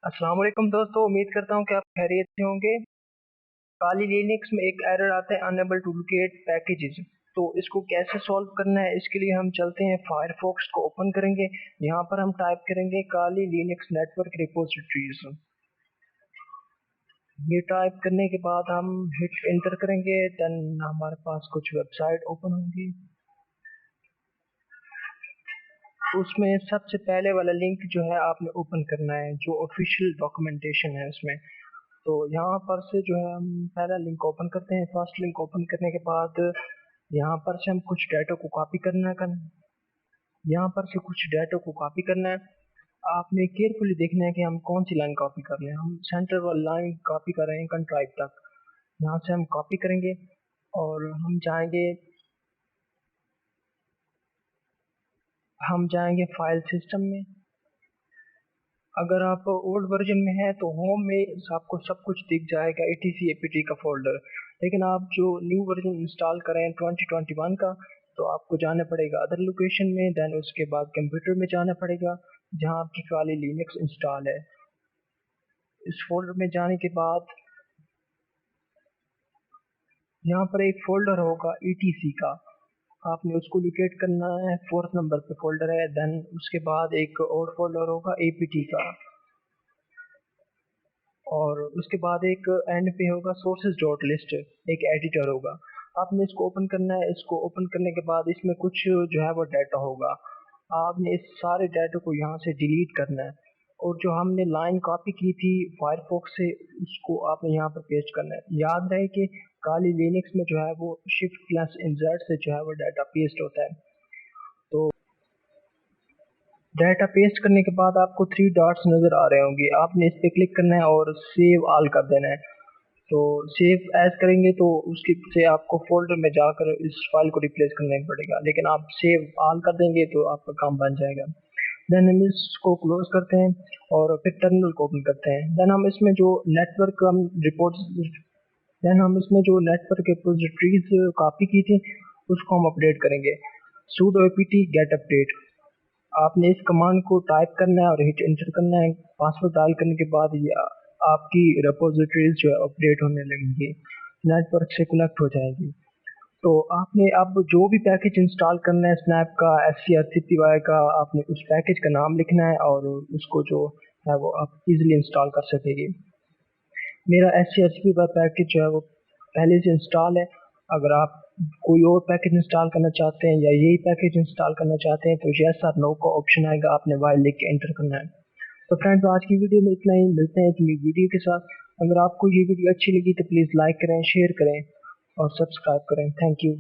अस्सलाम वालेकुम दोस्तों, उम्मीद करता हूँ कि आप खैरियत से होंगे। काली लिनक्स में एक एरर आता है अनएबल टू लोकेट पैकेजेस। तो इसको कैसे सॉल्व करना है, इसके लिए हम चलते हैं फायरफॉक्स को ओपन करेंगे। यहाँ पर हम टाइप करेंगे काली लिनक्स नेटवर्क रिपोजिटरीज। ये टाइप करने के बाद हम हिट एंटर करेंगे, देन हमारे पास कुछ वेबसाइट ओपन होंगी। उसमें सबसे पहले वाला लिंक जो है आपने ओपन करना है, जो ऑफिशियल डॉक्यूमेंटेशन है उसमें। तो यहाँ पर से जो है हम पहला लिंक ओपन करते हैं। फर्स्ट लिंक ओपन करने के बाद यहाँ पर से हम कुछ डाटा को कॉपी यहाँ पर से कुछ डाटा को कॉपी करना है। आपने केयरफुली देखना है कि हम कौन सी लाइन कॉपी कर रहे हैं। हम सेंटर वाली लाइन कॉपी कर रहे हैं कंट्राइव तक। यहाँ से हम कॉपी करेंगे और हम जाएंगे फाइल सिस्टम में। अगर आप ओल्ड वर्जन में है तो होम में आपको सब कुछ दिख जाएगा, etc apt का फोल्डर। लेकिन आप जो न्यू वर्जन इंस्टॉल करें 2021 का, तो आपको जाना पड़ेगा अदर लोकेशन में। देन उसके बाद कंप्यूटर में जाना पड़ेगा जहां आपकी खाली लिनक्स इंस्टॉल है। इस फोल्डर में जाने के बाद यहाँ पर एक फोल्डर होगा etc का, आपने उसको लोकेट करना है। फोर्थ नंबर पे फोल्डर है। देन उसके बाद एक और फोल्डर होगा apt का, और उसके बाद एक एंड पे होगा सोर्सेज डॉट लिस्ट, एक एडिटर होगा। आपने इसको ओपन करना है। इसको ओपन करने के बाद इसमें कुछ जो है वो डाटा होगा। आपने इस सारे डाटा को यहाँ से डिलीट करना है, और जो हमने लाइन कॉपी की थी फायरफॉक्स से, उसको आपने यहाँ पर पेस्ट करना है। याद रहे कि काली लिनक्स में जो है वो शिफ्ट प्लस इंसर्ट से जो है वो डाटा पेस्ट होता है। तो डाटा पेस्ट करने के बाद आपको थ्री डॉट्स नजर आ रहे होंगे, आपने इस पे क्लिक करना है और सेव ऑल कर देना है। तो सेव एज करेंगे तो उसके से आपको फोल्डर में जाकर इस फाइल को रिप्लेस करना पड़ेगा, लेकिन आप सेव ऑल कर देंगे तो आपका काम बन जाएगा। देन हम इसको क्लोज करते हैं और फिर टर्मिनल को ओपन करते हैं। देन हम इसमें जो नेटवर्क हम रिपोर्ट्स देन हम इसमें जो नेटवर्क रिपोजिटरीज कॉपी की थी उसको हम अपडेट करेंगे। sudo apt get update, आपने इस कमांड को टाइप करना है और हिट एंटर करना है। पासवर्ड डाल करने के बाद ये आपकी रिपोजिटरीज जो है अपडेट होने लगेंगी, नेटवर्क से कनेक्ट हो जाएगी। तो आपने अब जो भी पैकेज इंस्टॉल करना है स्नैप का, scrcpy का, आपने उस पैकेज का नाम लिखना है और उसको जो है वो आप इजीली इंस्टॉल कर सकेंगे। मेरा scrcpy पैकेज जो है वो पहले से इंस्टॉल है। अगर आप कोई और पैकेज इंस्टॉल करना चाहते हैं या यही पैकेज इंस्टॉल करना चाहते हैं तो यस और नो का ऑप्शन आएगा, आपने वाइल लिख के एंटर करना है। तो फ्रेंड्स, आज की वीडियो में इतना ही। मिलते हैं एक नई वीडियो के साथ। अगर आपको ये वीडियो अच्छी लगी तो प्लीज़ लाइक करें, शेयर करें और सब्सक्राइब करें। Thank you.